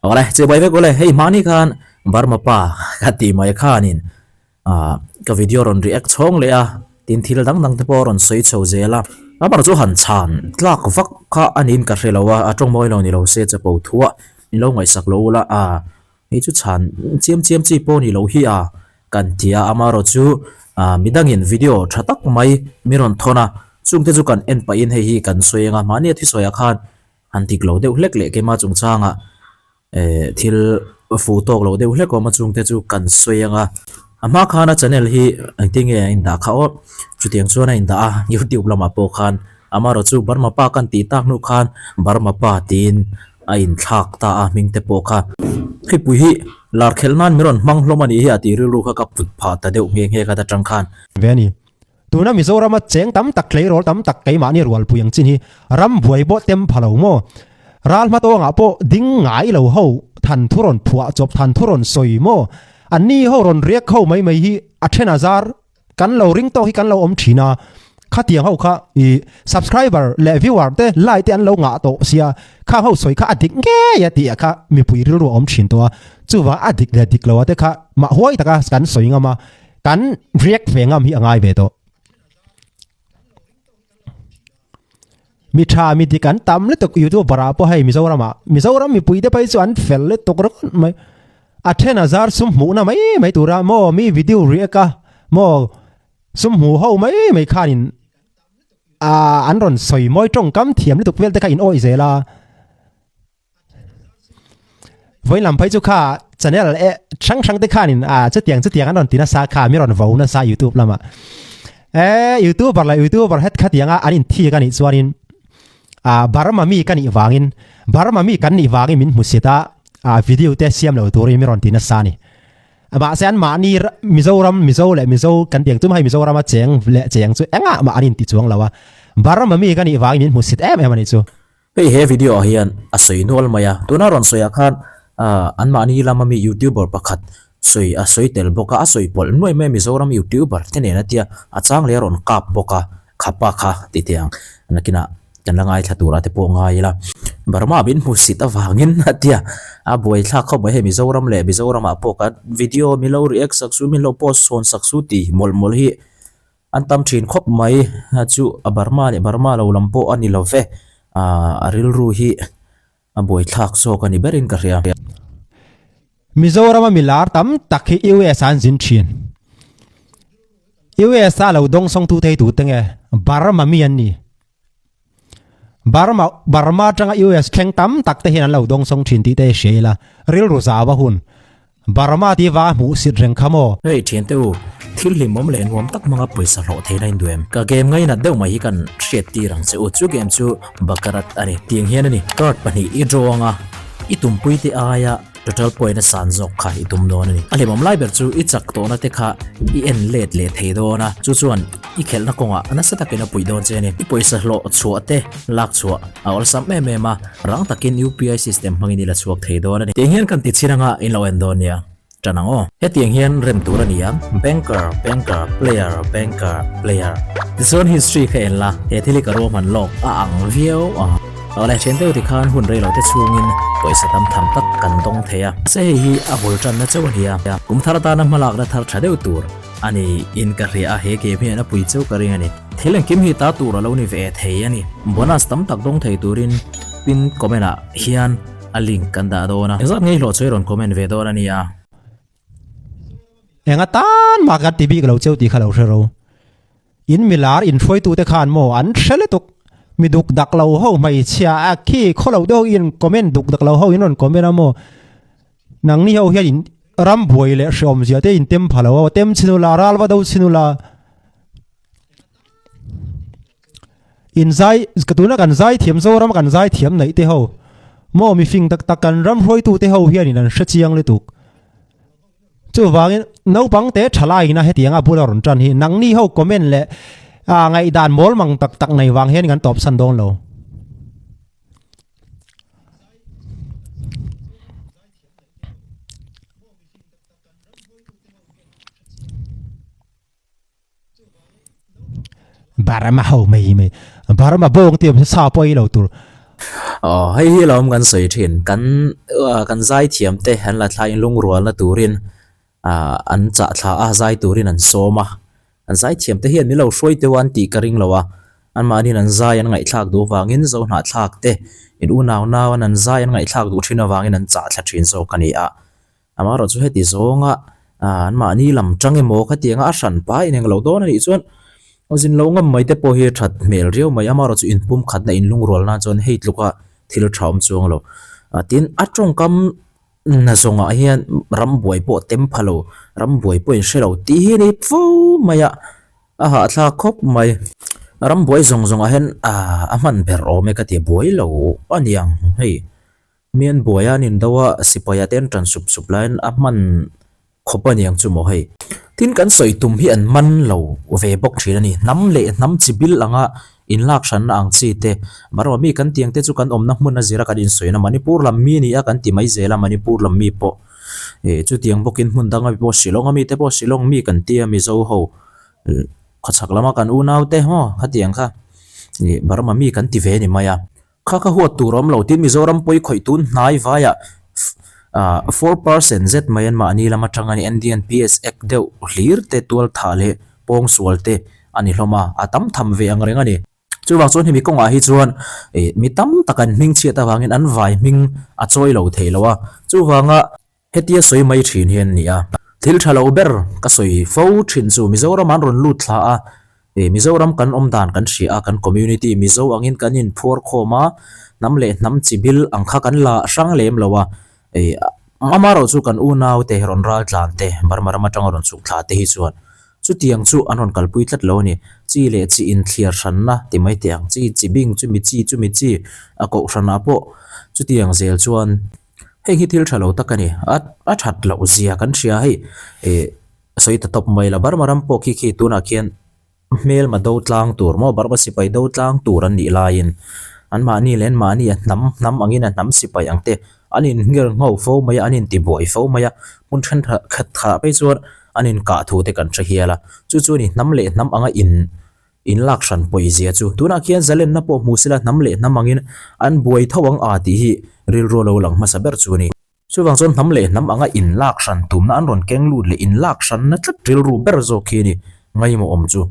ole che bai ve gole hei mani khan Burma pa khati mai khanin ka video ron react chong le a tin thil dang dang te por ron soi chho zela abar chu han chan tlak vak kha anin ka hrelowa atong moi lo ni lo se che po thua ni lo ngai sak lo la hi chu chan chiam chi po ni lo hi kan tia amaro chu midangin video thatak mai miron thona chungte chu kan en pa in hei hi kan soyenga mani thi soya khan antik lo deuh hlek le ke ma chung changa thil photo lo deuh hlek ko ma chung te chu kan soyenga ama khana channel hi angtinge in da kha o chutiang chuana in da YouTube lama po khan amaro chu Burma pa kan ti tak nu khan Burma pa tin a in thak ta ming te po kha khi pu hi lar khelnan miron mang hlomani hi ati ru kha ka put pha ta deuh nge ka ta tang khan veni tuna Mizoram cheng tam tak klei rol tam tak kai ma ni rual puyang chin hi ram buai bo tem phalo mo ral ma to nga po ding ngai lo ho than thuron phua chop than thuron soi mo ani ho ron riek ho mai hi 10,000kan lo ring to hi kan lo om thina kha tiang ho kha i subscriber le viewer te like te an lo nga to sia kha ho soi kha adik nge ya ti kha mi pui ru om thin to chu wa adik le dik lo te kha ma hoi ta ka kan soi nga ma kan riek ve ngam hi angai ve to mi tha mi ti kan tam le to YouTube bara po hai Mizoram mi pui te pai chu an fel le to ro mai 10,000 sum mu na mai tura mo mi video rieka mo sum mu ho mai khanin an ron soi moi trong kam thiam le tuk vel te kha in oi zela voi lam pai chu kha channel chang te khanin che tiang an ron tina sa kha mi ron vo na sa YouTube lama YouTuber het kha tianga anin thi kan i chuanin Burma mi kan i wangin Burma mi kan i wangin min musita video te siam lo tori mi ron tina sa ni ba sen ma ni Mizo kan tiang tum hai Mizoram cheng chu enga ma anin ti chuang lawa Burma mi kan i wangin min musit em ani chu hei he video hian a soi nol maya tuna ron soya khan an ma ni lama mi YouTuber pakhat soi tel boka a soi pol noi me Mizoram YouTuber tene na tia achang le ron kap boka khapa kha ti tiang nakina kan langai thatura te po ngai la Burma bin musit awangin atia a boi thla kho mai he Mizoram a poka video milo react saksu milo post son saksu ti mol hi an tam thin khop mai chu a Burma lo lampo ani lo ve aril ru hi a boi thak so kan i berin ka ria Mizoram milar tam takhi US an jin thin US a lo dong song tu thei tu tenge Burma mi an ni Burma tanga US kheng tam tak te hin lo dong song thin ti te shela ril ru za wa hun Burma ti wa mu sit reng khamo hei thien te u thil lim mom len wam tak manga paisa ro thei nain duem ka game ngai na deu mai kan shet ti rang che u chu game chu bakarat ani tiang hian ani card pani I drawanga I tumpui te aya total point na san jok kha I tum don ani ale mom lai ber chu I chak to na te kha I en let le thei do na chu chuan I khel na konga ana sa takena pui don che ne I poisa lo chu ate lak chu awal sam me ma rang takin UPI system mangini la chuak thei do na ni tiang hian kan ti chiranga in lo en don ya Chanango he tiang hian rem tur ania banker player this one history kha en la he thili ka ro man lok ang viau ole chen te ti khan hun rei lo te chungin poisa tam tham tak kan dong theya se hi a bol tan na chaw hiya kum thar ta na malak na thar thadeu tur ani in ka ria he ke me na pui chau ka ring ani thileng kim hi ta tur lo ni ve thei ani bonus tam tak dong thei turin pin komena hian a link kan da do na exact ngei lo choi ron comment ve do na ni ya enga tan magat tv lo cheu ti khalo ro in milar in foi tu te khan mo an thele tuk mi duk dak lo ho mai chia a khi kholo do in comment duk dak lo ho in on comment amo nang ni ho hian in ram boi le shom zia te in tem phalo tem chinula ral wa do chinula in zai skatuna kan zai thiam zo ram kan zai thiam nei te ho mo mi fing tak kan ram hoi tu te ho hian in an shachiang le tuk chu wangin no bang te thalai na he tianga buloron tran hi nang ni ho comment le ngai dan mol mang tak nei wang hen gan top san don lo Burma ho mai Burma bong tiam sa poi lo tur Hei hi lom kan soi thin kan zai thiam te han la thlai lung rual na turin an cha thla a zai turin an soma an zai thiam te hian mi lo hroi te wan ti karing lawa an ma ni an zai an ngai thlak do wangin zo na thlak te in u naw naw an zai an ngai thlak do thina wangin an cha thla thin zo kani a ama ro chu heti zonga an ma ni lam change mo kha tianga a hran pa in eng lo do na ni chuan ozin lo ngam mai te po hi that mel riau mai ama ro chu in pum khat na in lung rol na chon heit luka thil thaum chuang lo tin atong kam na zonga hian rambuai po tem phalo rambuai po in shelo ti hi ni fu maya a ha thla khop mai rambuai zong zong a hen a man ber o me ka ti buai lo aniang hei mian buaya nin dawa sipaya ten tran sup sup line a man khopa niang chu mo hei tin kan soi tum hi an man lo ve bok thina ni nam le nam chibil anga in lak shan ang chi te barwa mi kan tiang te chu kan om na mun na zira kan in soina manipur lam mi ni a kan ti mai zela manipur lam mi po chu tiang bokin mun danga po silong mi te po silong mi kan tia mi zo ho khachak lama kan u naw te ho khatiang kha ni barma mi kan ti ve ni maya kha huwa turom lo tin mizoram poi khoi tun nai vaya 4% z mayan ma ani lama tangani ndian ps ek deu hlir te tual thale pong sual te ani hloma atam tham ve angrenga ni chu wang chon himi konga hi chuan mi tam takan ming chia ta wangin an vai ming a choi lo theilowa chu wanga hetia soi mai thin hian ni a thil thalo ber ka soi fo thin chu mizoram an ron lut thla a mizoram kan omdan kan hria a kan community mizo angin kanin phor khoma namle nam chibil angkha kan la sang lem lowa amaro chu kan u naw te ron ral tlan te barmarama tang ron chu thla te hi chuan chu tiang chu anon kalpui tlat lo ni chi le chi in thliar hran na ti mai tiang chi bing chu mi chi a ko hrana po chu tiang zel chuan hei hi thil thalo takani a that lo zia kan hria hei soi ta top mai la barmaram po khi tuna khian mel ma do tlang tur mo barba sipai do tlang tur an ni lain an ma ni len ma ni nam angin nam sipai angte anin ngir ngau fo mai anin ti boi fo mai mun than khat kha pe chuan anin ka thu te kan tha hiala chu ni nam le nam anga in lak shan poi zia chu tuna khian zalen na po musila nam le nam angin an boi thawang a ti hi ril ro lo lang ma saber chu ni chu wang chon nam le nam anga in lak shan tum na an ron keng lut le in lak shan na tlat ril ru ber zo khi ni ngai mo om chu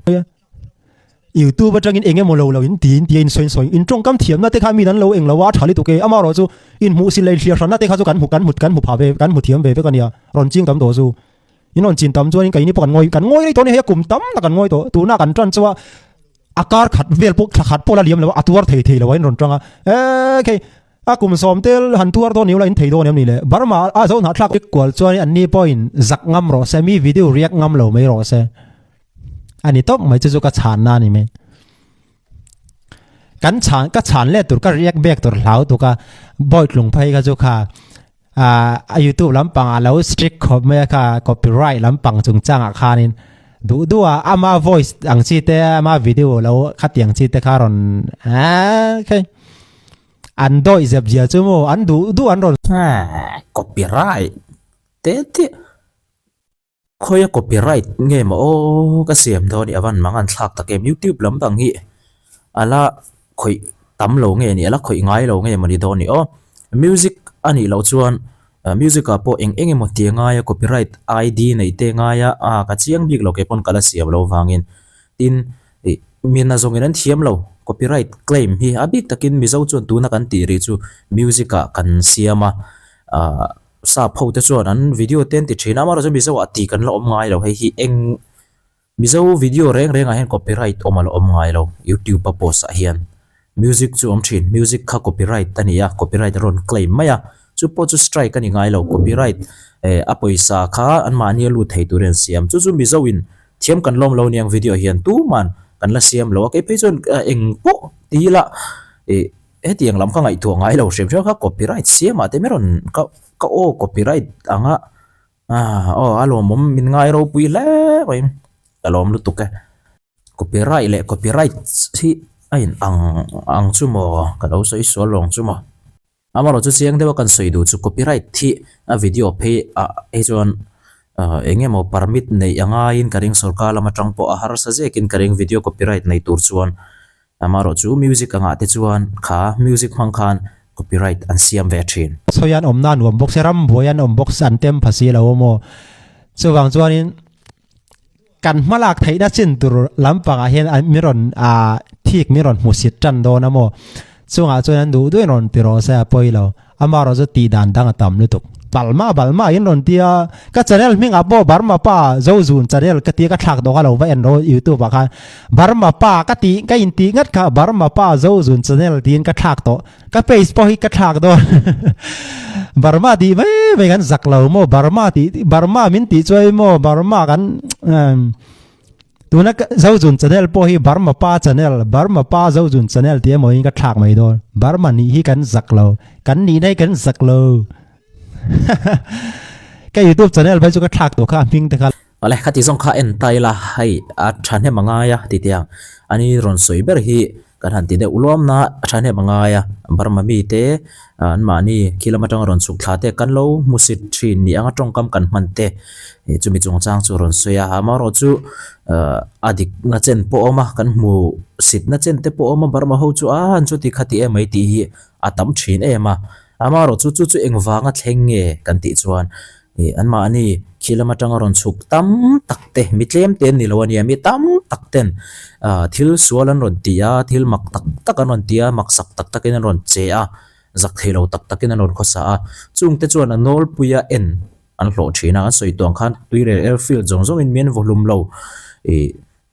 YouTube atangin enge mo lo in tin soin in trong kam thiam na te kha mi dan lo eng lo wa thali tu ke ama ro chu in mu si le hlia ran na te kha chu kan mu pha ve kan mu thiam ve kan ya ron jing tam do chu in on chin tam chu in kai ni pan ngoi ri to ni he kum tam na kan ngoi to tu na kan tran chuwa akar khat vel pok khat pola liam lo atuar thei lo in ron tranga ke a kum som tel han tuar do ni la in thei do ni le Burma a zo na thlak kwal chuan an ni point zak ngam ro semi video react ngam lo mai ro se ani tok mai chu ka chan na ni me kan chan le tur ka react back tur hlau tu ka boy tlung phai ka chu kha YouTube lampang alo strict khop me ka copyright lampang chung chang a khanin du ama voice ang chi te ama video lo khatiang chi te kharon okay an doi zep jia chu mo an du an ron copyright te khoya copyright nge ma o ka siam do ni awan mangan thlak ta kem YouTube lampang hi ala khoi tam lo nge ni ala khoi ngai lo nge mani do ni o music ani lo chuan music a po eng mo ti nga ya copyright id nei te nga ya ka chiang bik lo ke pon kala siam lo wangin tin min na zong in thiam lo copyright claim hi abik takin mi zo chuan tu na kan ti ri chu music a kan siama sa pho te chuan an video ten ti thina ma ro mi zo ati kan lo om ngai lo hei hi eng mi zo video reng a hen copyright omal om ngai lo YouTube pa post a hian music chu om thin music kha copyright tania copyright ron claim maya chu po chu strike ani ngai lo copyright a poisa kha an ma ni lu thei turen siam chu mi zo in thiam kan lom lo niang video hian tu man kan la siam lo ke pe chon eng po ti la tiang lam kha ngai thu ngai lo sem kha copyright siam ate meron ka o copyright anga alo mom min ngai ro pui le oi alom lu tu ka copyright si ain ang chu mo ka lo soi so long chu mo amaro chu chiang dewa kan soi du chu copyright thi a video phe e chon enge mo permit nei anga in karing sarkar lama tang po a har sa je kin karing video copyright nei tur chuan amaro chu music anga te chuan kha music hmang khan copyright an siam ve thin soyan omna nuam box ram boyan om box an tem phasi lo mo chuwang chuanin kan malak thaida chin tur lampanga hian an miron a thik miron musit tan do na mo chunga chuan du doi ron tiro sa poilo amaro zo ti dan dang atam lutuk balma in ron tia ka channel ming apo Burma pa zo zun channel ka tia ka thak do ka lo va en ro YouTube kha Burma pa ka ti ka in ti ngat kha Burma pa zo zun channel tin ka thak to ka page po hi ka thak do Burma di mai kan zak lo mo Burma min ti choi mo Burma kan tuna zo zun channel po hi Burma pa zo zun channel ti mo in ka thak mai do Burma ni hi kan zak lo kan ni dai kan zak lo cái YouTube channel bây giờ cái thạc tổ khác mình thế ale khati zong kha en tai la hai a than he manga ya ti tiang ani ron soi ber hi kan han ti de ulom na than he manga ya Burma mi te an mani kilometer ron suk thla te kan lo musit thin ni anga tong kam kan man te chumi chung chang chu ron soya ama ro chu adik na chen po oma kan mu sit na chen te po oma Burma ho chu an chu ti khati e mai ti hi atam thin e ma ama ro chu engwanga thlenge kan ti chuan an ma ani kilometer ron chuk tam takte mitlem ten ni lawani mi tam takten thil sualan ron tia thil mak tak ron tia mak sak tak in ron che a zak thelo tak in ron khosa a chung te chuan anol puya en an hlo thina an soi tong khan tuire airfield zong in men volume lo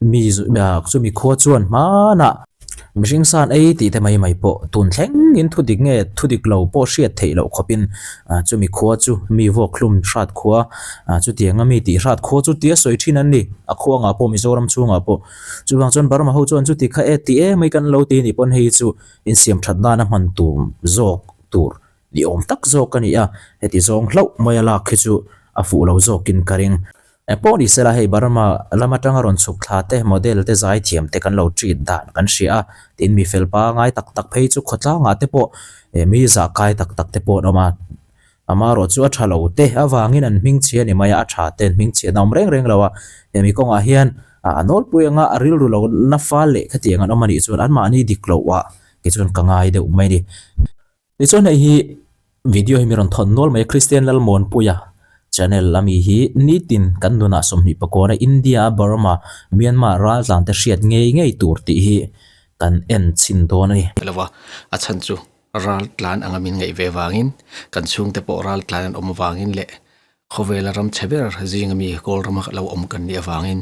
mi chu mi kho chuan mana mishing san ai ti te mai po tun thleng in thu dik lo po hriat thei lo khopin chu mi khuwa chu mi vo khlum hrat khuwa chu tianga mi ti hrat kho chu tia soi thin an ni a khuwa nga po Mizoram chunga po chu wang chon Burma ho chon chu ti kha e ti e mai kan lo ti ni pon hei chu in siam that na man tum zok tur ni om tak zok ani a heti zong hlo moyala khichu a fu lo zokin karing epo ni sela hei Burma lamatanga ron chuk thla te model te zai thiam te kan lo treat dan kan ria tin mi felpa ngai tak phei chu khotla nga te po mi za kai tak te po noma ama ro chu a thalo te awangin an ming chia ni maya a tha ten ming chia nam reng lawa mi konga hian anol puanga aril ru lo na fa le khatianga no mani chuan an ma ni diklo wa ki chuan kangai de umai ni chuan hi video hi mi ron thon nol mai Kristian lal mon puya channel lami hi nitin kanuna somni pakona India Burma Myanmar ral tlan te hriat ngei tur ti hi kan en chin don ani lawa a chan chu ral tlan angamin ngei ve wangin kan chung te po ral tlan om wangin le khowela ram cheber jingami kol ram lo om kan ni wangin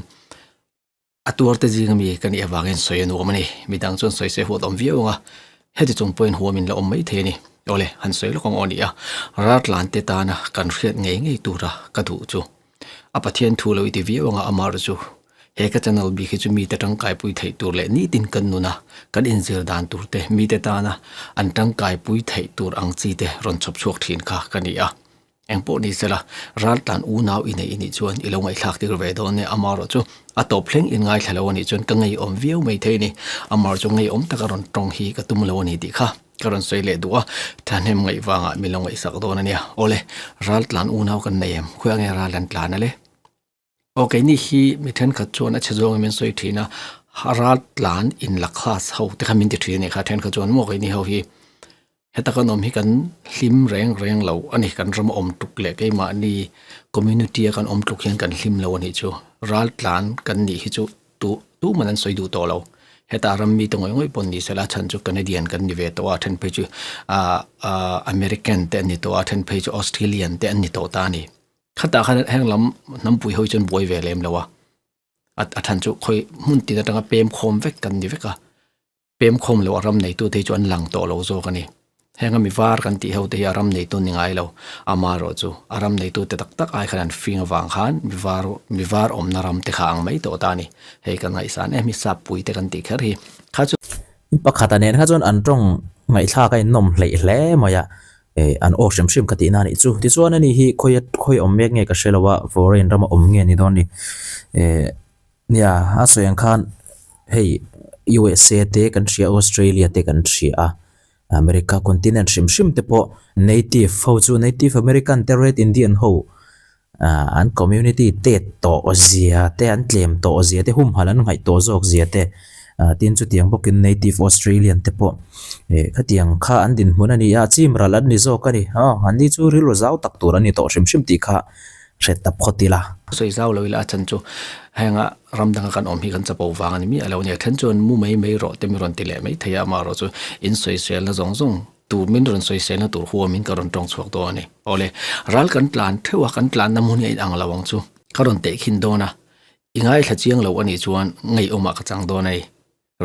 atur te jingami kan ni wangin soyen omani midang chon soi se hot om viunga heti chung point huamin la om mai the ni ole han soi lo kong oni a rat lan te ta na kan hriat ngei tura ka du chu apathian thu lo ti viunga amar chu he ka channel bi khi chu mi te tang kai pui thei tur le ni tin kan nu na kan in zir dan tur te mi te ta na an tang kai pui thei tur ang chi te ron chop chuak thin kha kani a engpo ni sela ral tan u naw ini chuan ilongai thlak ti ve do ne amaro chu a top thleng in ngai thalo ni chuan ka ngei om viu mai thei ni amar chu ngei om takaron tong hi ka tum lo ni ti kha karon sei le duwa thanem ngai wanga milongai sak do na nia ole ral tlan u naw kan neem khuya nge ral lan tlan ale okay ni hi mi then kha chuan a chejong men soi thina haral tlan in lakha ho te khamin ti thini kha then kha chuan mo kai ni ho hi heta kan om hi kan hlim reng lo ani kan ram om tuk le ke ma ni community kan om tuk hian kan hlim lo ani chu ral tlan kan ni hi chu tu manan soi du to lo heta ram mi to ngoi pon ni sela chan chu Canadian kan ni ve to a then pe chu American te ni to a then pe chu Australian te ni to ta ni khata khan heng lam nam pui hoi chon boi ve lem lawa at than chu khoi mun ti ta pem khom vek kan ni veka pem khom lo ram nei tu te chu an lang to lo zo kani henga mi var kan ti ho te aram nei tu ningai lo amaro chu aram nei tu te tak ai khan fing wang khan mi var om naram te khang mai to ta ni he kan ngai san mi sap pui te kan ti khar hi kha chu pakhata nen kha chon an tong ngai thla kai nom hlei hle moya an o shim kati na ni chu ti chuan ani hi khoi om mek nge ka shelawa foreign rama om nge ni don ni nia asoyang khan hey USA te kan ria Australia te kan ria America continent shim te po native American te red Indian ho an community te to ozia te an tlem to ozia te hum halan ngai to zok zia te tin chu tiang bokin native Australian te po kha tiang kha an din hmun ani a chim ral an ni zo ka ni an ni chu ril zau tak tur ani to shim shim ti kha ret tap khotila soi zau lo ila chan chu hanga ramdang kan om hi kan chapo wang ani mi alo ne than chon mu mai ro te mi ron ti le mai thaya ma ro chu in soi sel na zong zong tu min ron soi sel na tur huwa min ka ron tong chuak do ani ole ral kan tlan thewa kan tlan na mun ei ang lawang chu karon te khin do na ingai thla chiang lo ani chuan ngai oma ka chang do nei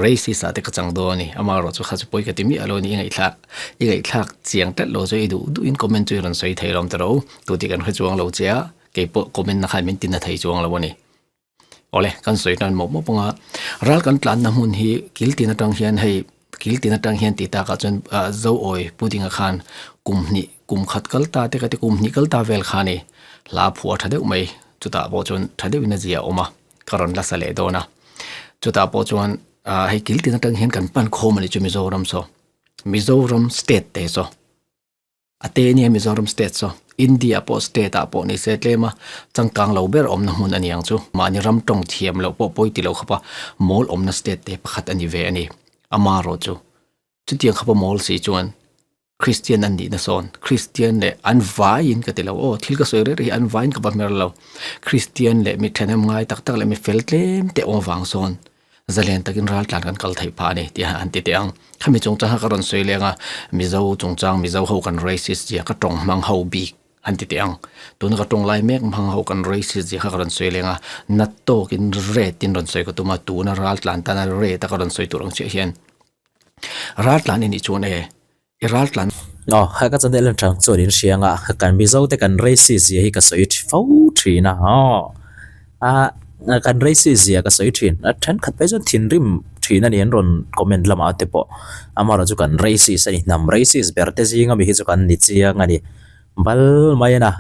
racist ate ka chang do ni ama ro chu kha chu poi ka ti mi alo ni ngai thak chiang tat lo chu du in comment chu ron soi thei rom ta ro tu ti kan kha chuang lo chia ke po comment na khai min tin na thei chuang lo ni ole kan soi nan mo ponga ral kan tlan na mun hi kil tin atang hian hei kil tin atang hian ti ta ka chon zo oi puding a khan kum khat kal ta te ka te kum ni kal ta vel khani la phua thade mai chuta bo chon thade wina zia oma karon la sale do na chuta bo chon hei kil tin atang hian kan pan khom ani chu Mizoram state te so ate ni Mizoram state so India po state a po ni setlema changkang lo ber om na mun ani ang chu mani ram tong thiam lo po poi ti lo khapa mol om na state te pakhat ani ve ani ama ro chu tiang khapa mol si chuan Kristian an di na son Kristian le an vai in ka te lo thil ka soi re an vai in ka ba mer lo Kristian le mi thanem ngai tak tak le mi fel tlem te om wang son zalen takin ral tlan kan kal thei pha ni ti han ti te ang khami chong cha ka ron soi lenga mizo chong chang mizo ho kan racist ya ka tong mang ho bi han ti te ang tun ka tong lai mek mang ho kan racist ya ka ron soi lenga nat to kin re tin ron soi ko tuma tu na ral tlan ta na re ta ka ron soi turang che hian ral tlan ni chuan ral tlan ha ka chan del chang chu din sianga kan mizo te kan racist ye hi ka soi fau thina kan racist ya ka soi thin than khat pe jon thin rim thina ni an ron comment lama te po amara chu kan racist ani nam racist berte jinga mi hi chu kan ni chiang ani bal mai na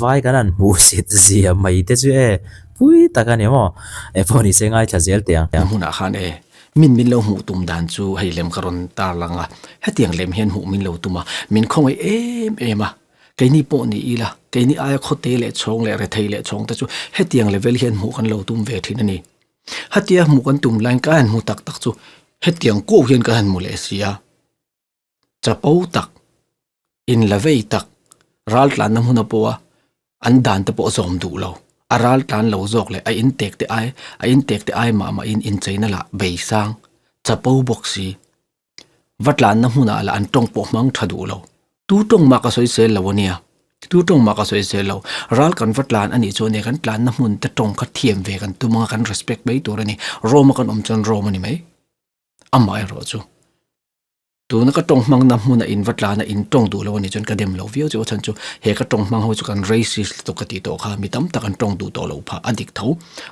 vai kan mu sit zia mai te chu pui ta kan mo poni sengai cha zel tiang huna khan min lo hu tum dan chu hei lem karon tar langa hetiang lem hen hu min lo tuma min khong em cái ni po ni ila cái ni ai khote le chong le re thei le chong ta chu hetiang level hian mu kan lo tum ve thin ani hatia mu kan tum line kan mu tak tak chu hetiang ko hian kan mu le sia chapau tak in lavei tak ral tlan na huna po an dan te po zom du lo aral tlan lo zok le in tek te ai ma in chaina la bei sang chapau boxi vatlan na huna ala an tong po mang thadu lo tu tong ma ka soi sel lawania tu tong ma ka soi sel lo ral kan vatlan ani chu ne kan tlan na mun te tong ka thiam ve kan tu ma kan respect bei tur ani roma kan chon roma ni mai amai ro chu tu na ka tong mang na mun in vatlana in tong du lo ni chon ka dem lo vio chu chan chu he ka tong mang ho chu kan racist to ka ti to kha mi tam ta kan tong du to lo pha adik tho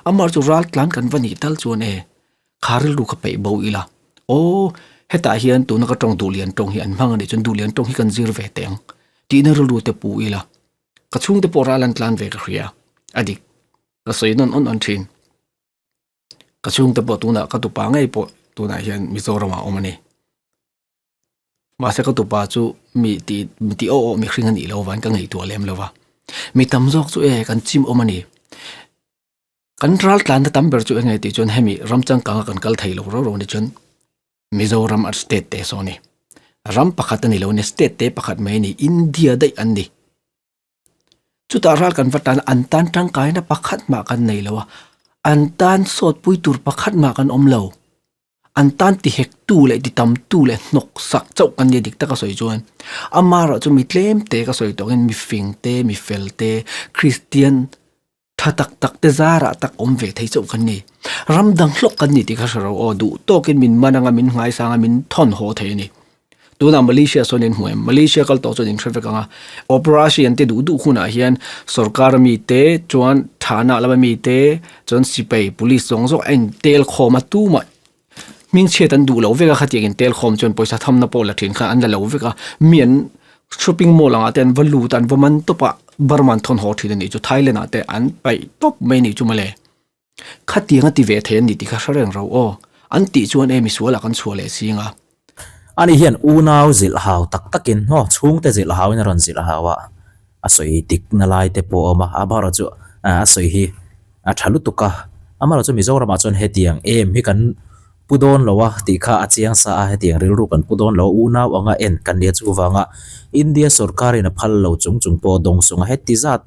amar chu ral tlan kan vani tal chu ne kharil ru ka pe bo ila heta hian tu na ka tong du lian tong hi an mang ani chon du lian tong hi kan zir ve teng ti na ru te pu ila ka chung te poralan tlan ve ka khria adik ka soi non on thin ka chung te po tu na ka tu pa ngai po tu na hian Mizoram a omani ma se ka tu pa chu mi ti mi khring ani lo wan ka ngai tu lem lova mi tam jok chu kan chim omani kan ral tlan ta tam ber chu ngai ti chon hemi ramchang ka kan kal thei lo ro ni chon Mizoram at state te so ni ram pakhat ani lo ne state te pakhat mai ni India dai an ni chuta ral kan vatan antan tang kai na pakhat ma kan nei lo antan sot pui tur pakhat ma kan om lo antan ti hek tu le di tam tu le nok sak chau kan ni dik ta ka soi chuan amara chu mi tlem te ka soi tongin mi fing te mi fel te Kristian tak tak te zara tak om ve thei chau kan ni ramdang hlok kan ni ti kha ro du tokin min mananga min ngai sanga min thon ho thei ni tuna Malaysia sonin huem Malaysia kal to chonin traffic anga operation te du khuna hian sarkar mi te chuan thana lama mi te chon sipai police song zo en tel khoma tu ma ming che tan du lo veka khati gen tel khom chon poisa thamna pola thin kha an la lo veka mian shopping mall anga ten valu tan vaman to pa Burman thon ho thina ni chu Thailand ate an pai top mai ni chu male khati nga ti ve then ni ti kha sareng ro an ti chuan emi suala kan chuale singa ani hian unau zil hau tak takin chung te zil hau in ron zil hawa asoi tik na lai te po ma abara chu asoi hi a thalu tuka amara chu Mizoram a chon hetiang hi kan pudon lowa ti kha achiang sa a hetiang ril ru kan pudon lo una wanga en kan dia chu wanga India sarkar in a phal lo chung chung po dong sunga heti zat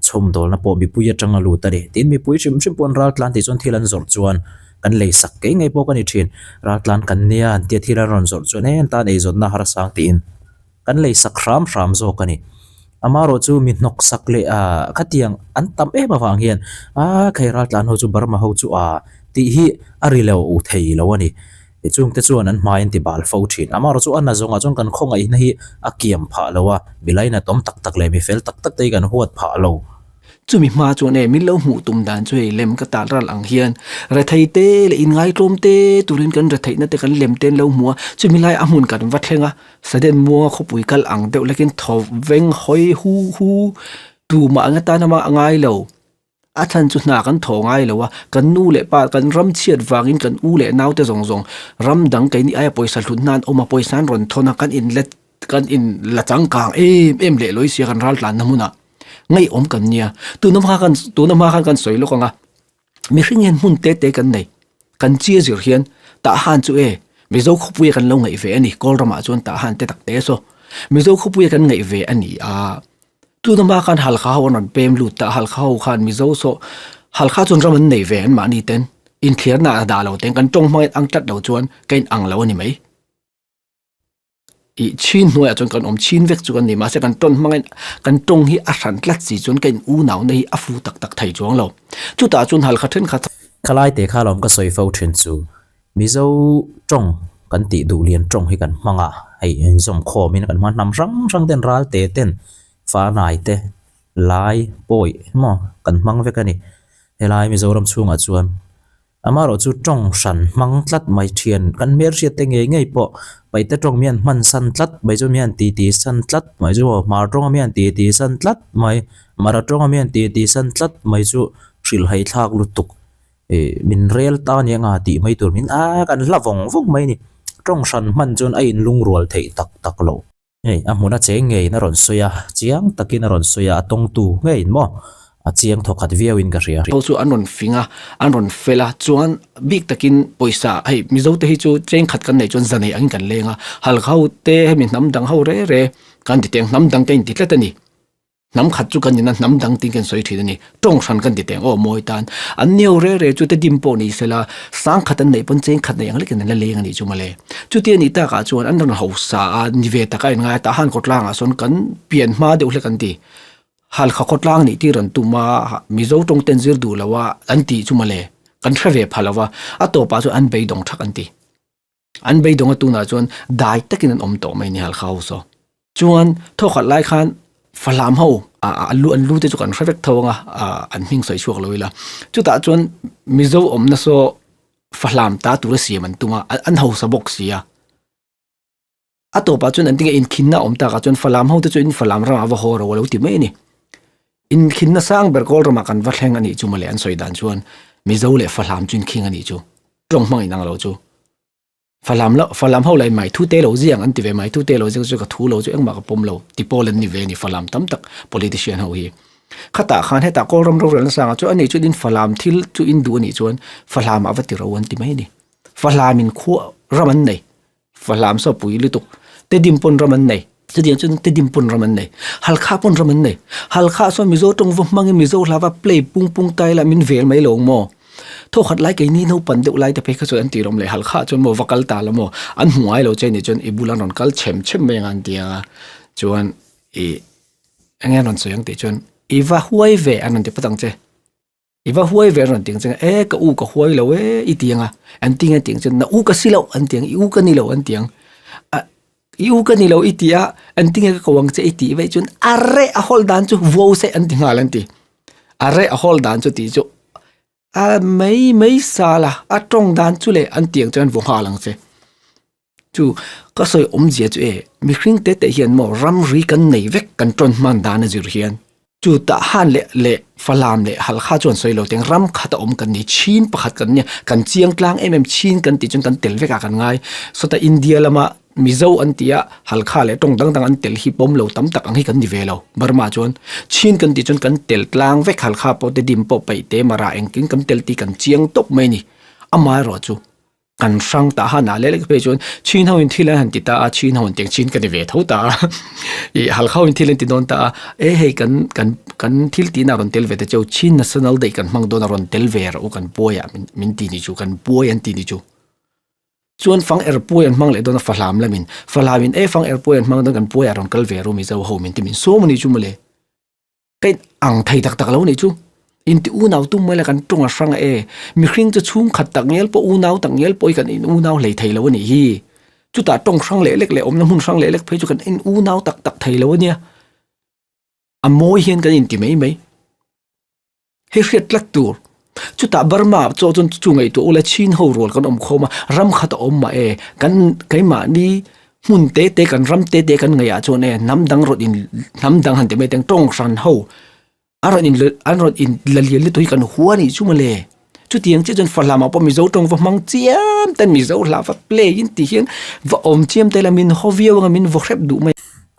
chom dol na po mi puya tanga lu tari tin mi pui chim chim pon ral tlan ti chon thilan zor chuan kan lei sak ke ngai po kan i thin ral tlan kan nia an tia thila ron zor chuan en ta nei zon na har sang tin kan lei sak ram zo kani amaro chu mi nok sak le a khatiang an tam e ba wang hian a khairal tlan ho chu Burma ho chu a ti hi ari lo u thei lo ani e chung te chuan an hmain ti bal fo thin amaro chu an na zonga chung kan khonga i na hi a kiam pha lowa bilaina tom tak tak le mi fel tak tak te kan huat pha lo chu mi ma chu ne min lo mu tum dan chu lem ka tal ral ang hian ra thei te le in ngai tlom te turin kan ra thei na te kan lem ten lo mua chu mi lai amun kan va thlenga saden mua khopui kal ang deuh lekin tho veng hoi hu tu ma nga ta na ma ngai lo a than chu na kan tho ngai lo wa kan nu le pa kan ram chiat wangin kan u le nau te zong zong ram dang kai ni ai poisa hlun nan oma poisan ron thona kan in let kan in la chang kang em le loi sia kan ral tlan na muna ngay om kan nia tu na ma kan soi lo nga mi hringen hun te kan nei kan chia zir hian ta han chu mi zo khopui kan lo ngai ve ani kol rama chuan ta han te tak te so mi zo khopui kan ngai ve ani a tu na ma kan hal kha hon pem lu ta hal kha khan mi zo so hal kha chun ram nei ve an ma ni ten in clear na da lo ten kan tong mai ang tat lo chuan kain ang lo ni mai i chin nuai chon kan om chin vek chu kan ni ma se kan ton mangai kan tong hi a ran tlat si chon kan u naw nei a fu tak tak thai chuang lo chu ta chun hal khathen kha khalai te khalom ka soi fo thin chu mi zo tong kan ti du lian tong hi kan manga ai en zom kho min kan man nam rang ten ral te ten fa nai te lai poi mo kan mang ve kani helai mi zo ram chunga chuan amaro chu tong san mang tlat mai thian kan mer ria te ngei po pai te tong mian man san tlat mai chu mian ti san tlat mai chu mar tong mian ti san tlat mai mara tong mian ti san tlat mai chu ril hai thak lu tuk e min rel ta ni nga ti mai tur min a kan lavong vong mai ni tong san man chun a in lung rual thei tak tak lo ei amuna che ngei na ron soya chiang takin ron soya tong tu ngei mo a chiang thokat viawin ka ria chu anon finga anon fela chuan big takin poisa hei mizo te hi chu cheng khat kan nei chon zanei ang kan lenga hal khau te mi nam dang ho re kan ti teng nam dang kein ti tlatani nam khat chu kan ina nam dang ting kan soi thidani tong san kan ti teng o moi tan an neu re chu te dim po ni sela sang khat an nei pon cheng khat nei ang lekin la leng ani chu male chu te ni ta ka chuan an ron ho sa ni ve ta kai nga ta han kotlang a son kan pian ma deuh le kan ti hal kha khotlang ni ti ran tuma mizo tong tenzir du lawa anti chumale kan thave phalawa ato pa chu an bei dong thak anti an bei dong tu na chon dai takin an om to mai ni hal khaw so chuan thokhat lai khan falam ho an lu te chu kan thave thawanga an hing soi chuak loila chu ta chuan mizo om na so falam ta tu ra siam an tuma an ho sa box sia ato pa chun an tinga in khinna om ta ka chun falam ho te chu in falam ra wa ho ro lo ti mai ni in khinna sang berkol rama kan va thleng ani chu male an soi dan chuan mizo le falam chun khing ani chu tong mang inang lo chu falam ho lai mai thu te lo jiang an ti ve mai thu te lo jing chu ka thu lo chu engma ka pom lo ti polen ni ve ni falam tam tak politician ho hi khata khan heta ko rom ro ran sang chu ani chu din falam thil chu in du ani chuan falam awati ro an ti mai ni falam in khu raman nei falam so pui lu tuk te dim pon raman nei chu diang chun te dim pon raman nei hal kha pon raman nei hal kha so mizo tong vo mangi mizo lava play pung tai la min vel mai lo mo tho khat lai ke ni no pan deuh lai te pe kha chu an ti rom le hal kha chun mo vakal ta la mo an huai lo che ni chun ibulan ron kal chem me ngan tia chuan e angen ron soyang te chun iwa huai ve anon te patang che iwa huai ve ron ting chang ka u ka huai lo i tianga an ting chun na u ka silo an tiang i u ka ni lo an tiang iu ka ni lo itia an ting ka kawang che iti ve chun arre a hol dan chu vo se an tingal an ti arre a hol dan chu ti chu a mai sala a tong dan chu le an tiang chan vo halang che chu ka soi je chu mi hring te hian mo ram ri kan nei vek kan ton man dan azir hian chu ta han le falam le hal kha chon soi lo teng ram kha ta kan ni chin pakhat kan ni kan chiang tlang chin kan ti chun kan tel veka kan ngai so ta India lama mizo antia hal kha le tong dang an tel hi pom lo tam tak ang hi kan ni velo Burma chon chin kan ti chun kan tel tlang vek hal kha po te dim po pai te mara engking kan tel ti kan chiang top mai ni amai ro chu กันฟังตาหานาเล็กไปจนชินเฮาอินที่เล่นหันติตาชินเฮาอินเตียงชินกันเวทเท่าตาอีฮัลเข้าอินที่เล่นติดนตาเฮ้ยกันที่ตีนารอนเทลเวทเจ้าชิน national day กันมังโดนารอนเทลเวร์โอกันป่วยมินตีนิจูกันป่วยอันตีนิจูส่วนฟังป่วยอันมังเลยโดนฟลามละมินฟลามินฟังป่วยอันมังโดนกันป่วยารอนเทลเวร์มิเจ้าเฮามินติมินโซมันนิจูมาเลยเป็นอังไทยตักแล้วนิจูอินที่อูนาวตุ้มเมื่อไรกันตรงฟังมีคริ่งจะชุ่มขัดตักเงี้ยปอูนาวตักเงี้ยปอยกันอินอูนาวเลยไทยแล้วนี่ฮีจุดตาตรงฟังเล็กๆอมน้ำหุ่นฟังเล็กๆเพื่อจุกันอินอูนาวตักไทยแล้วเนี่ยอโมยเห็นกันอินที่ไม่เฮียดลัดตัวจุดตาบาร์มาโจจนจุงไอตัวอุลชินหัวรัวกันอมโคมารำขัดอมมากันไกมานี่มุนเตะกันรำเตะกันไงจนน้ำดังรถอินน้ำดังหันแต่ไม่แต่งตรงฟันหัวอันรถอินลเลียนตัวกันหัวนี่จุมาเลยจุดยังจนฝรั่งมาพอมีเจ้าตรงว่ามังเจียมแต่มีเจ้าลาฟ้าเปลยินตีเห็นว่าอมเจียมแต่ละมินฮอวิวงมินวอร์เรบดูไหม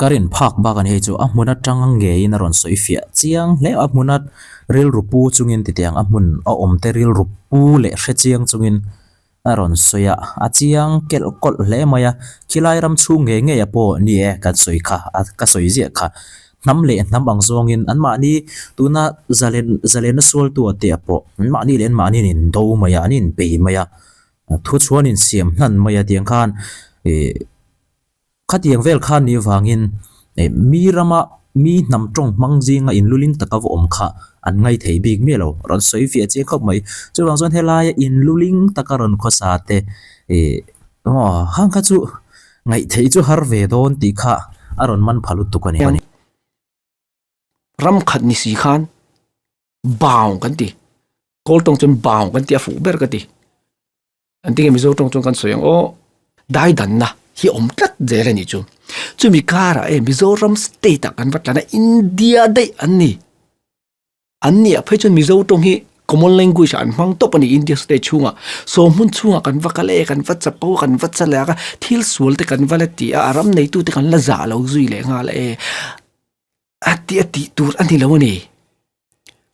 การินพักบ้ากันเฮจูอัพมุนัดจังงังเกยินารอนสวยเฟียเจียงเล่อัพมุนัดเรียลรูปูจุงินติเตียงอัพมุนอมเตเรียลรูปูเล่เชเจียงจุงินอารอนสวยอาเจียงเกลกอลเล่มายาคิลายรำชุงเงยปอนี่กัดสวยค่ะกัดสวยเจียค่ะน้ำเล่น้ำบางซองอินอันมานี่ตัวน่าจะเล่นส่วนตัวเตียปออันมานี่เล่นมานี่นินโตมายานินเปย์มายาทุกชวนนินเสียมนั่นมายาเตียงคานขัดยังเวลขันนี้วางินมีรามามีนำตรงมังจิงอินลุลิงตะกาวอมค่ะอันไงเทบิกเมลรอนสวยเฟียเจ้าเข้าไหมจุดวางส่วนเทลายอินลุลิงตะการอนข้อสาเตห้างขัดจุไงเทจุฮาร์เวดอนติค่ะอารอนมันพลุตุกันเนี่ยรำขัดนิสิขันบ่าวกันตีโกลตรงจนบ่าวกันตีฟูเบอร์กันตีอันที่มีโจตรงจนกันสวยโอ้ได้ดันนะที่อมตัดเจริญนี่จูมีการะมิโซรัมสเตตักันวัดละอินเดียได้อันนี้เพื่อจนมิโซตรงที่ common language อันมังตบอันนี้อินเดียสเตชัวสมุนชัวกันวักเล่กันวัดจะปูกันวัดจะเล่กันทิลสวลแต่กันวัลตีอารามในตู้แต่กันละจ่าเราจุยเลยงาเลยอัติตัวอันนี้แล้วนี่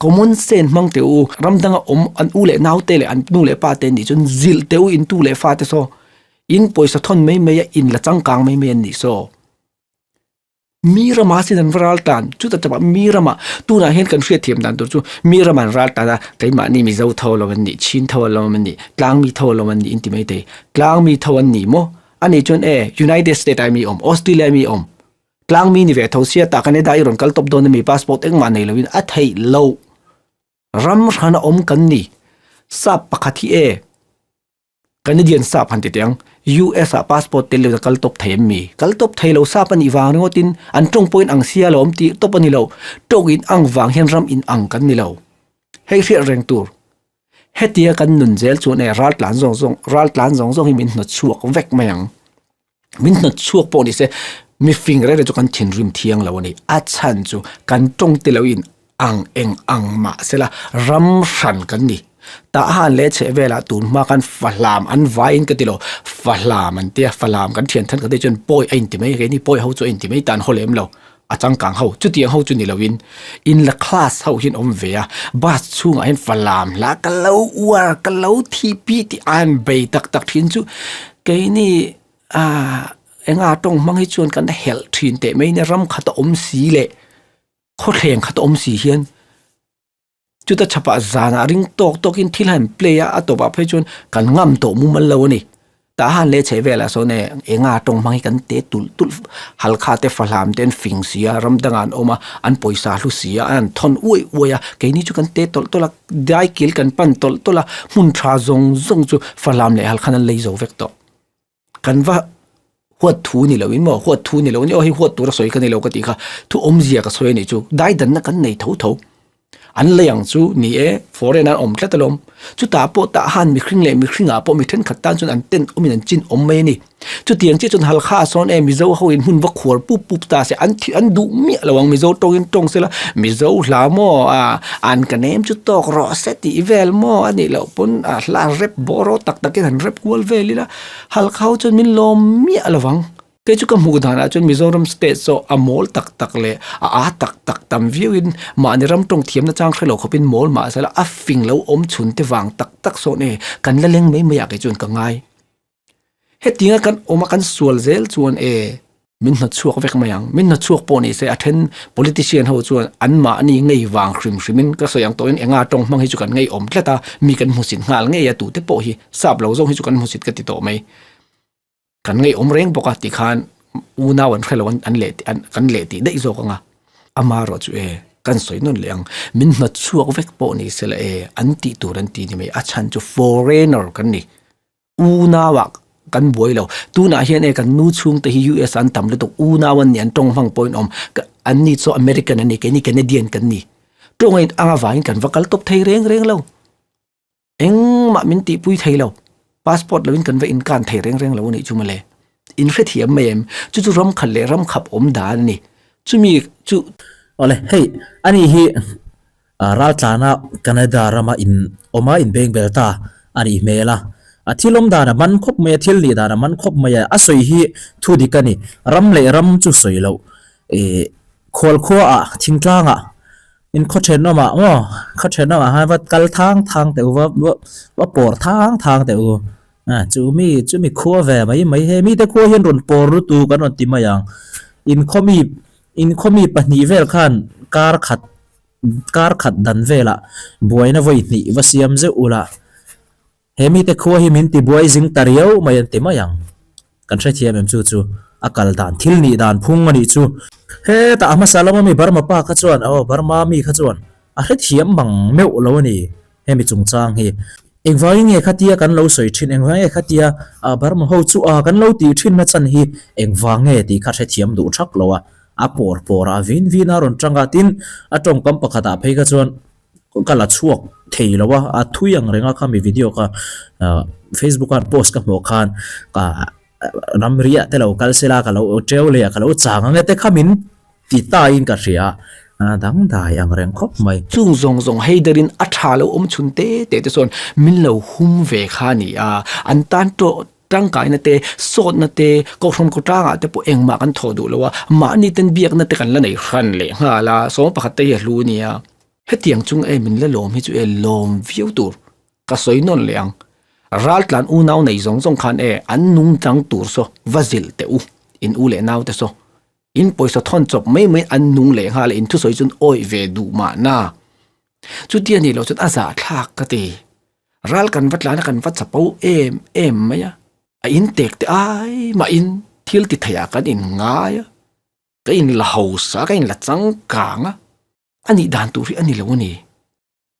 common sense มังเตียวรำดังอันอูเล่นาวเตเลอันนูเล่ปาเตนี่จนซิลเตียวอินตู้เล่ฟาเตโซอินปอยสะท้อนไม่อินละจังกางไม่นี่โซมีรามาสินันวรัลตันจุดจะแบบมีรามาตัวน่าเห็นกันเสียเทียมดันตัวจูมีรามันรัลตันแต่มานี่มีเจ้าเท่าเรามันนี่ชินเท่าเรามันนี่กลางมีเท่าเรามันนี่อินติไม่ได้กลางมีเท่าวันนี่โมอันนี้จนUnited States มีออสเตรเลียมีกลางมีนี่เวทเท่าเสียตากันได้รอนกัลตบโดนมีพาสปอร์ตเอ็งมาในเราวินอัฐให้เรารำขันกันนี่สับปะคัที่กันเดียนสับพันติเตียง US พาสปอร์ตเตลเรากัลตบไทยมีกัลตบไทยเราสับปันอีวางนึกว่าตินอันตรงพอยน์อังเสียเราตีตบปันนี่เราตกอินอังวางเห็นรำอินอังกันนี่เราให้เรียกแรงตัวให้เตียกันนุนเจลชวนรัลหลานซองให้มินหนดชั่วเวกมายังมินหนดชั่วปอนี่เสมีฟิงเรย์จะกันถิ่นริมเทียงเราวันนี้อาชันจูกันตรงเตลอินอังอังมาเสละรำชันกันนี่ตาหันเละเชเวลาตูนมากันฝลามอันวายอินกันติโลฝลามมันเตียฝลามกันเทียนท่านก็ได้จนป่วยอินติไม่เห็นนี่ป่วยเขาจะอินติไม่ตันเขาเลี้ยมเราอาจังกังเขาจุดเตียงเขาจุดนี่เราวินอินละคลาสเขาเห็นอมเวียบาสช่วงเห็นฝลามละกันเราอัวกันเราทีปีที่อันเบยตักทิ้งจูแกนี่ตรงมังให้ชวนกันเฮลทินแต่ไม่เนี่ยรำขัดอมสีเละโคตรแรงขัดอมสีเฮียนจุดชับจานาริงตกินที่หันเปลี่ยอัตบะเพื่อชวนกันงำตัวมุมันเลวนี่แต่หันเละเฉยเวลาโซเน่ตรงมังให้กันเตะตุลฮัลคาเตฟลามเตนฟิงเสียรำดังอันออกมาอันปอยสาลุเสียอันทนอวยแกนี่จุกันเตะตัวละได้กิลกันปั้นตัวละมุนทราจงจูฟลามเลยฮัลคันเลยโจเวกโตกันว่าหัวทูนี่เราวินบ่หัวทูนี่เราเนี่ยให้หัวตัวเราสวยกันนี่เราก็ตีค่ะทุกอมเสียก็สวยนี่จูได้ดันนักกันในเท่าอันเลี้ยงจูนี่ฟอร์เรนอันอมแค่ตะลมจูตาโปตาหันมีครึ่งเล่มีครึ่งอาโปมีเทนขัดตันจนอันเต้นมีนันจินอมเมนี่จูเตียงจีจนฮัลคาซอนมีเจ้าเขาเห็นหุ่นวักขวดปุ๊บตาเสียอันดูเมียระวังมีเจ้าตรงเสียละมีเจ้าลาโมอันกันเนมจูตอกรอเซติเวลโมอันนี้เราปนลาเรปบอรตักกันเรปกัวเวลิละฮัลเขาจนมีลมเมียระวังแต่จุกมุกดานะจนมิโซรัมสเตทโซอโมลตักเลยตักตามวิวินมาในรำตรงเทียมนะจ้างใครเราเขาเป็นโมลมาใช่ละฟิงแล้วอมฉุนแต่วางตักโซเน่กันละเล็งไม่อยากให้จนกังไง he tinga kan oma kan sual zel chuan min na chuak vek mayang min na chuak po ni se athen politician ho chuan anma ani ngei wang hrim hrimin ka soyang toin enga tong mang hi chu kan ngei om tleta mi kan musin ngal ngei ya tu te po hi sap lo zong hi chu kan musit ka ti to mai kan ngei om reng boka ti khan una wan khelawan an le an kan le ti dei zo ka nga ama ro chu kan soi non leang min na chuak vek po ni se la an ti turan ti ni mai a chan chu foreigner kan ni una wa kan buai lo tu na hian kan nu chung te hi US an tam le to una wan nian tong hang point om an ni so American ani ke ni Canadian kan ni tong ai anga vain kan vakal top thei reng reng lo eng ma min ti pui thei lo passport lovin kan ve in kan thei reng reng lo ni chu male in khet hiam mem chu ram khal le ram khap om dan ni chu mi chu ole hey ani hi ral tlana Canada rama in oma in beng belta ani mela athilom dana man khop me thil ni dana man khop me a soi hi thu dikani ram le ram chu soi lo khol kho a thingtlanga in kho then no ma kho then no ma ha wat kal thang thang te wa por thang thang te chu mi kho ve mai he mi te kho hian ron por tu kan on ti ma yang in khomi pani vel khan kar khat dan vela buaina voi ni wasiam ze ula hemi te kho hi min ti buai jing tariau mai an ti ma yang kan thra thiam em chu akal dan thil ni dan phung ani chu he ta ama salama mi Burma pa kha chuan Burma mi kha chuan a hre thiam bang meu lo ni hemi chungchang hi engwai nge khatia kan lo soi thin engwai khatia Burma ho chu kan lo ti thin na chan hi engwa nge ti kha thra thiam du thak lo a por a vin a ron tanga tin a tong kam pakhata phei ka chuan kala chuak thei lawa a thuyang renga kha mi video ka Facebook an post ka mo khan ka namria te lo kal sela ka lo trele ka lo changa nge te khamin ti ta in ka ria dang dai ang reng khop mai chung zong heiderin a tha lo chun te son min lo hum ve kha ni an tan to tang kai na te sot na te ko thom ko tanga te po engma kan thodu lowa ma ni ten biak na te kan la nei khan le ha la so pakhat te lu nia hetiang chung min la lom hi chu lom view tur ka soi non leang ral tlan u naw nei zong khan an nung tang tur so vazil te in u le naw te so in poisa thon chop mai an nung le ha le in thu soi chun oi ve du ma na chu ti ani lo chut aza thak ka te ral kan vatla na kan vat chapo em maya a in tek te ai ma in thil ti thaya kan in nga ya ka in la hausa ka in la chang kanga ani dan tu ri ani lo ni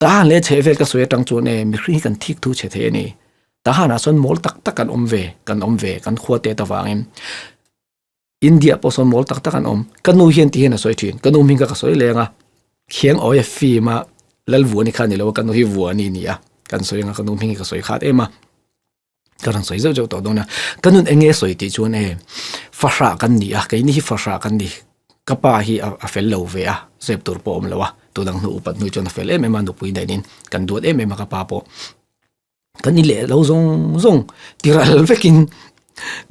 ta le che ve ka soi tang chu ne mi khri kan thik thu che the ni ta ha na son mol tak kan om ve kan khwa te ta wangin India po son mol tak kan kanu hian ti na soi thin kanu minga ka soi lenga khiang oya fi ma lalwu ni khan ni lo kanu hi vu ani ni kan soi nga kanu minga ka soi khat ema karan soi zo to dona kanun enge soi ti chuan fasha kan ni kai ni hi fasha kan ni kapa hi a fel lo ve sep tur po om lawa to dang nu upat nu chon fel ma nu pui dai nin kan duat ma ka pa po kan ni le lo zong tiral vekin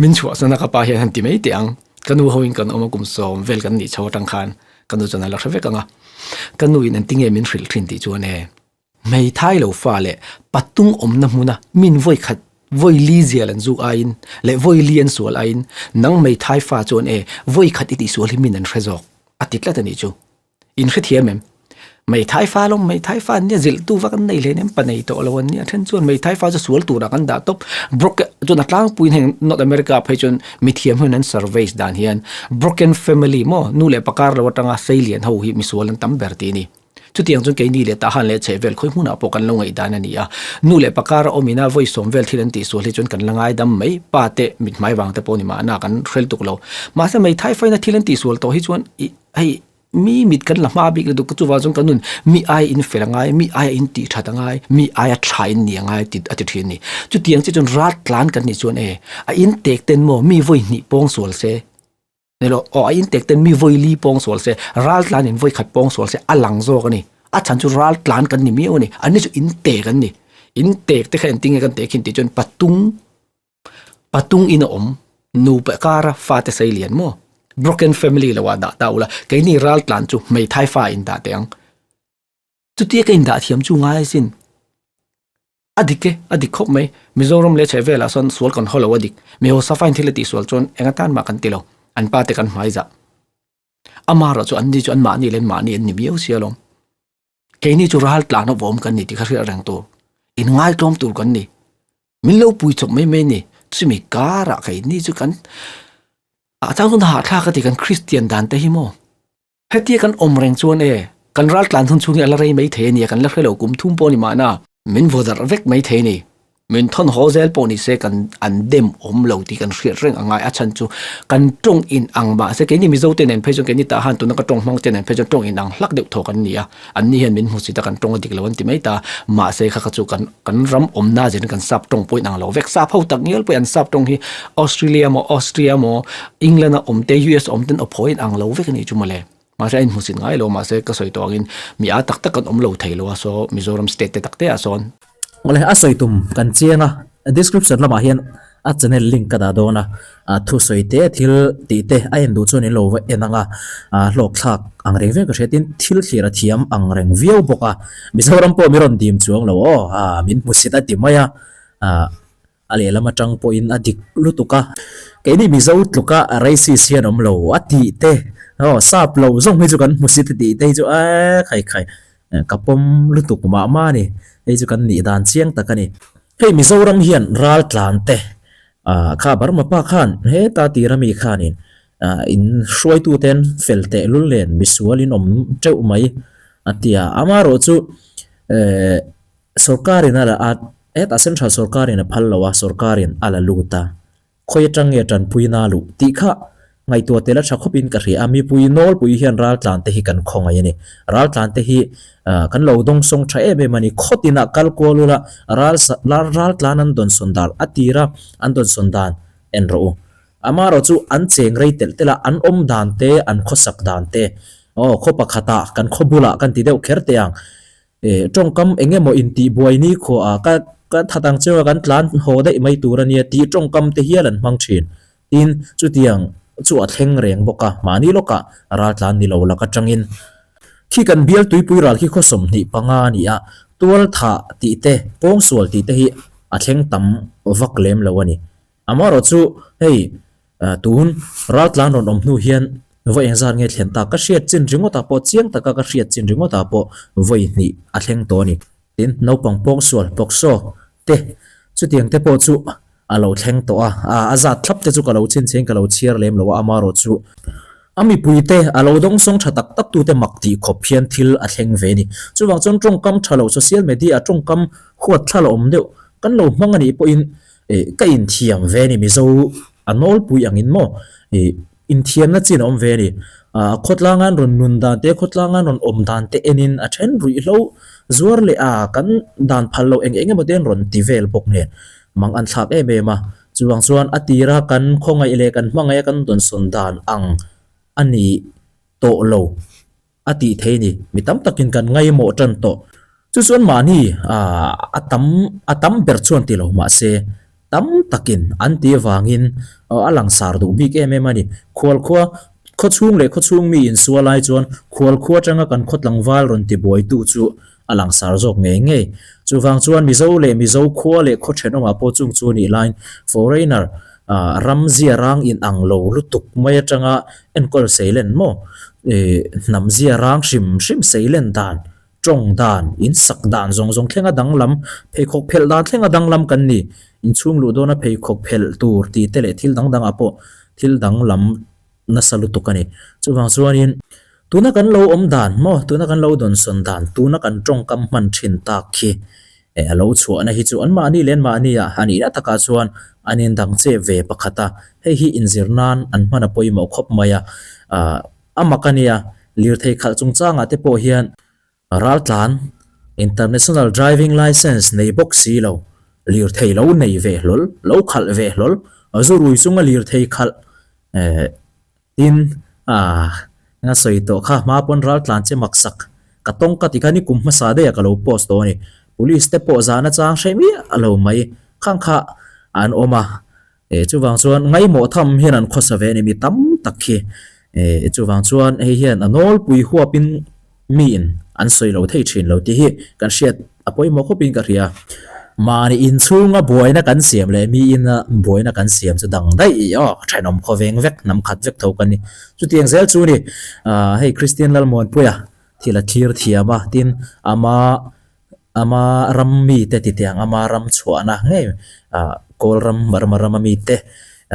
min chwa sana ka pa hi han ti mai te ang kanu hoin kan oma kum som vel kan ni chaw tang khan kanu chona la thave kanga kanu in an tinge min thril thin ti chuan mei thai lo fa le patung om na huna min voi khat voi li zial an zu ain le voi lian sual ain nang mei thai fa chuan voi khat ti sual hi min an hrezok atikla tani chu in khe thiamem mei thai fa long mei thai fa ni zil tu wa kan nei le nem panei to lawon ni athen chuan mei thai fa chu sual tu ra kan da top brok chun atlang puin heng North America phei chun mi thiam hunan surveys dan hian broken family mo nu le pakar lo tanga failian ho hi mi sual an tam ber ti ni chu tiang chun ke ni le ta han le chevel khoi huna po kan longai dan ani nu le pakar omina voi somvel thilan ti sual hi chun kan langai dam mai pa te mit mai wang te po ni ma na kan threl tuk lo ma sa mei thai fa na thilan ti sual to hi chuan ai mi mit kan la ma bik le du chu wa jong kanun mi ai in felangai mi ai in ti thatangai mi ai a thain ni ngai ti ati thin ni chu tiang chi chon rat plan kan ni chuan a in tek ten mo mi voi ni pong sual se nelo a in tek ten mi voi li pong sual se ral plan in voi khat pong sual se alang zo kan ni a chan chu ral plan kan ni mi oni ani chu in te kan ni in tek te khan ting kan te khin ti chon patung in om nu pa kara fa te sai lian mo broken family lawa da taula kai ni ral tlan chu mei thai fa in da teang chu ti kai da thiam chu ngai sin adik khop mai mizoram le chevela son sual kon holo adik mi ho safain thilati sual chon engatan ma kan tilo an pa te kan mai za amara chu an ni chu an ma ni len ma ni an ni biu sialom ke ni chu rahal tlan of om kan ni ti khari rang to in ngai tom tur kan ni min lo pui chok mai mai ni chumi kara kai ni chu kan a chang hun ha thla ka ti kan Kristian dan te hi mo heti kan om reng chuan kan ral tlan thun chungi ala rei mai the ni kan la khelo kum thum po ni ma na min vodar vek mai the ni min thon hozel po ni se kan an dem om lo ti kan hriat reng angai a chan chu kan tong in ang ba se ke ni mi zo te nen phejong ke ni ta han tu na ka tong mang te nen phejong tong in ang hlak deuh tho kan ni a an ni hen min hu si ta kan tong dik lawan ti mai ta ma se kha kha chu kan ram om na jen kan sap tong point ang lo vek sa phau tak nial po an sap tong hi Austria mo England a om te US om ten a point ang lo vek ni chu male ma sa in hu sin ngai lo ma se ka soi to angin mi a tak tak kan om lo thei lo so Mizoram state te tak te a son ngole asoi tum kan chianga description lama hian a channel link ka da dona thu soite thil ti te a en du chon in lo wa enanga lok thak ang reng ve ka hetin thil thira thiam ang reng viau boka Mizoram po miron dim chuang lo min musita ti maya ale lama tang po in adik lutuka ke ni mizo tluka raisi sian om lo ati te sap lo zong mi chu kan musita ti te chu khai kapom lutuk ma ni ei chu kan ni dan chiang takani hei Mizoram hian ral tlan te kha Burma pa khan he ta ti rami khanin in shroi tu ten felte lul len misualin om cheu mai atia amaro chu sarkarin ala at central sarkarin phallawa sarkarin ala luta khoi tange tan puina lu ti kha ngai to tela thakopin ka ri ami pui nol pui hian ral tlan te hi kan khonga yani ral tlan te hi kan lo dong song tha e be mani khotina kal kolula ral tlan an don sondal atira an don sondan enro amaro chu an cheng rei tel tela an om dan te an khosak dan te khopa khata kan khobula kan ti deuh kher te ang tongkam enge mo inti buai ni kho ka thatang chewa kan tlan ho dei mai turania ti tongkam te hialan mang thin tin chu tiang chu a thleng reng boka mani loka ral tlan ni lo laka tangin khi kan bial tuipui ral khi khosom ni panga ni a tual tha ti te pong sual ti te hi a thleng tam vak lem lawani amaro chu hei tun ral tlan ron om nu hian voi engzar nge thlen ta ka hriat chin ringo ta po chiang ta ka hriat chin ringo ta po voi ni a thleng to ni tin no pang pong sual pokso te chu tiang te po chu alo thleng to azat thlap te chu ka lo chin cheng ka lo chiar lem lo amaro chu ami puite alo dong song thatak tak tu te makti khophian thil a thleng ve ni chuwang chon tongkam thalo social media tongkam khuat thalo om deuh kan lo hmangani po in ka in thiam ve ni mizo anol pui angin mo in thiam na chin om ve ni khotlangan ron nun dan te khotlangan ron om dan te enin a then rui lo zuar le kan dan phalo enge moden ron tivel bok ne mang an thak e ma chuwang chuan atira kan khongai le kan hmangai kan don sondan ang ani to lo ati theini mitam takin kan ngai mo tan to chu chuan mani atam ber chuan ti lo ma se tam takin an ti wangin alang sar du big mani khwal khwa kho chung mi in sualai chuan khwal khwa tanga kan khotlang wal ron ti boi tu chu alang sar jok nge chuwang chuan mizo khwa le kho theno ma po chung chu ni line foreigner ramzia rang in anglo lutuk mai tanga enkol seilen mo namzia rang shim seilen dan trong dan in sak dan zong thlenga danglam phekhok phel dan thlenga danglam kan ni in chung lu dona phekhok phel tur ti tele thil dang apo thil danglam nasalutukani chuwang chuanin tuna kan lo om dan mo tuna kan lo don son dan tuna kan trong kam man thin tak khi alo chuana hi chu an ma ni len ma ni a ani na taka chuan anin dang che ve pakhata hi inzirnan an mana poimo khop maya amakania lirthei khal chungchanga te po hian ral tlan international driving license nei box si lo lirthei lo nei ve lol lo khal ve lol azurui chunga lirthei khal tin nga soi to kha ma pon ral tlan che maksak katong ka tikani kumma sa de ka lo post to ni police te po zana chang shemi alo mai khang kha an oma chuwang chuan ngai mo tham hian an khosa ve ni mi tam takhi chuwang chuan hian anol pui huapin mi in an soi lo thei thin lo ti hi kan hriat apoi mo khopin ka ria mà ni in chunga boy na kan siam le mi in boy na kan siam chu dang dai thainom kho veng vek nam khat vek tho kan ni chu tiang zel chu ni hei Kristian lalmon puya thila thir thiama tin ama ram mi te ti tiang ama ram chhuana nge kol ram Burma ram mi te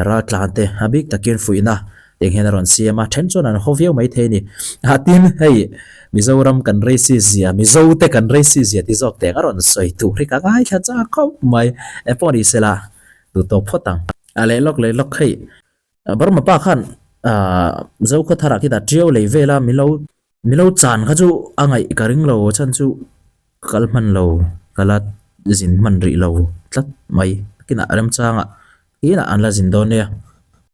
ra tlante habik takin fuina teng hen ron siama tension an hovio mai the ni tin hei Mizoram kan racism mizo te kan racism ti zok te karon soi tu ri ka ngai kha cha khop mai epori sela tu to photang ale lok hei Burma pa khan zo kho thara ki da trio le vela milo chan kha chu angai karing lo chan chu kalman lo kalat zin man ri lo tlat mai kina aram changa ina an la zin don ne